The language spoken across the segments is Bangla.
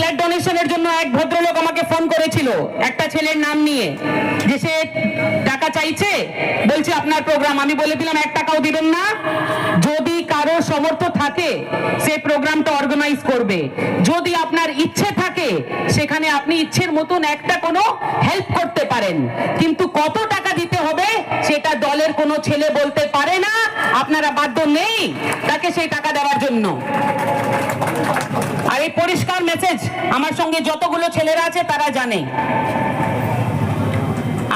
ব্লাড ডোনেশনের জন্য এক ভদ্রলোক আমাকে ফোন করেছিল একটা ছেলের নাম নিয়ে, যে সে টাকা চাইছে, বলছে আপনার প্রোগ্রাম। আমি বলে দিলাম 1 টাকাও দিবেন না। যদি কারো সামর্থ্য থাকে সে প্রোগ্রামটা অর্গানাইজ করবে, যদি আপনার ইচ্ছে থাকে সেখানে আপনি ইচ্ছের মতন একটা কোনো হেল্প করতে পারেন, কিন্তু কত টাকা দিতে হবে সেটা দলের কোনো ছেলে বলতে পারে না। আপনারা বাধ্য নেই তাকে সেই টাকা দেওয়ার জন্য। আর এই পরিষ্কার মেসেজ আমার সঙ্গে যতগুলো ছেলেরা আছে তারা জানে।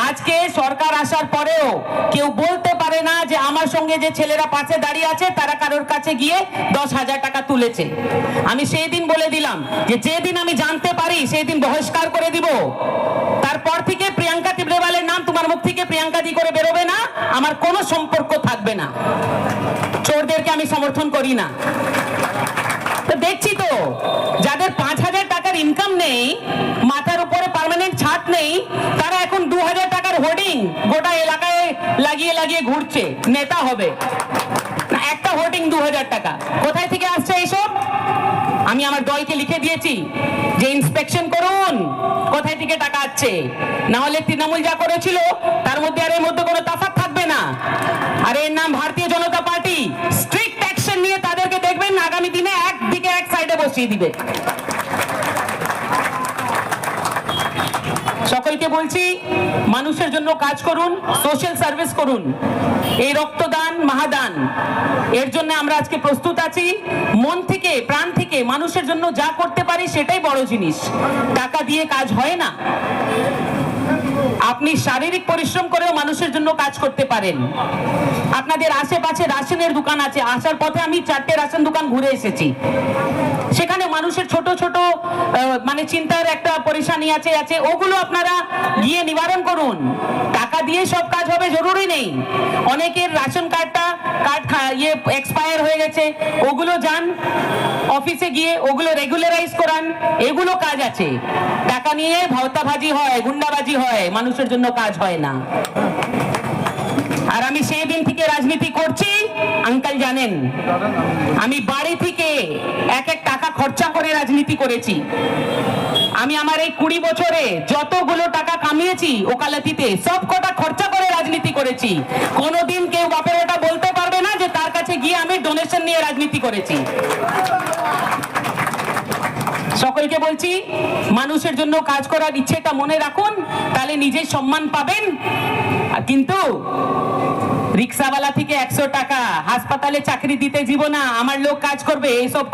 আজকে সরকার আসার পরেও কেউ বলতে পারে না যে আমার সঙ্গে যে ছেলেরা পাশে দাঁড়িয়ে আছে তারা কারোর কাছে গিয়ে 10,000 টাকা তুলেছে। আমি সেই দিন বলে দিলাম যে যেদিন আমি জানতে পারি সেই দিন বহিষ্কার করে দিব। তারপর থেকে প্রিয়াঙ্কা তিব্রেওয়ালের নাম তোমার মুখ থেকে প্রিয়াঙ্কা দি করে বেরোবে না, আমার কোনো সম্পর্ক থাকবে না। চোরদেরকে আমি সমর্থন করি না। তো দেখছি তো যাদের 5,000 টাকার ইনকাম নেই, মাথার উপরে পার্মানেন্ট ছাদ নেই, তারা এখন 2,000 টাকার হোর্ডিং গোটা এলাকায় লাগিয়ে লাগিয়ে ঘুরছে, নেতা হবে। না, একটা হোর্ডিং 2,000 টাকা কোথায় থেকে আসছে এইসব? আমি আমার দলকে লিখে দিয়েছি যে ইন্সপেকশন করুন কোথায় থেকে টাকা আসছে, না হলে তৃণমূল যা করেছিল তার মধ্যে আর এর মধ্যে কোনো তফাৎ থাকবে না। আর এর নাম ভারতীয় জনতা পার্টি। স্ট্রিক্ট অ্যাকশন নিয়ে তাদেরকে দেখবেন আগামী দিনে একদিকে এক সাইডে বসিয়ে দিবে। সকলকে বলছি মানুষের জন্য কাজ করুন, সোশ্যাল সার্ভিস করুন। এই রক্তদান মহাদান, এর জন্য আমরা আজকে প্রস্তুত আছি। মন থেকে প্রাণ থেকে মানুষের জন্য যা করতে পারি সেটাই বড় জিনিস। টাকা দিয়ে কাজ হয় না। আপনি শারীরিক পরিশ্রম করেও মানুষের জন্য কাজ করতে পারেন। আপনাদের আশেপাশে রাশনের দোকান আছে, আসার পথে আমি 4টে রাশন দোকান ঘুরে এসেছি। সেখানে মানুষের ছোট ছোট মানে চিন্তার একটা পরেশানি আছে, ওগুলো আপনারা গিয়ে নিবারণ করুন। টাকা দিয়ে সব কাজ হবে জরুরি নেই। অনেকের রাশন কার্ড এক্সপায়ার হয়ে গেছে, ওগুলো যান অফিসে গিয়ে ওগুলো রেগুলারাইজ করান, এগুলো কাজ আছে। টাকা নিয়ে ভাওতাবাজি হয়, গুন্ডাবাজি হয়, মানুষের জন্য কাজ হয় না। আর আমি সেই দিন থেকে রাজনীতি করছি, আঙ্কেল জানেন আমি বাড়ি থেকে এক টাকা খরচা করে রাজনীতি করেছি। আমি আমার এই 20 বছরে যতগুলো টাকা কামিয়েছি ওকালতিতে সব কটা খরচা করে রাজনীতি করেছি। কোনোদিন কেউ বাপের ওটা বলতে পারবে না যে তার কাছে গিয়ে আমি ডোনেশন নিয়ে রাজনীতি করেছি। সকলকে বলছি মানুষের জন্য কাজ করার ইচ্ছেটা মনে রাখুন, তাহলে নিজের সম্মান পাবেন। কিন্তু রিক্সাওয়ালা থেকে 100 টাকা, হাসপাতালে চাকরি দিতে জীব না, আমার লোক কাজ করবে, এসব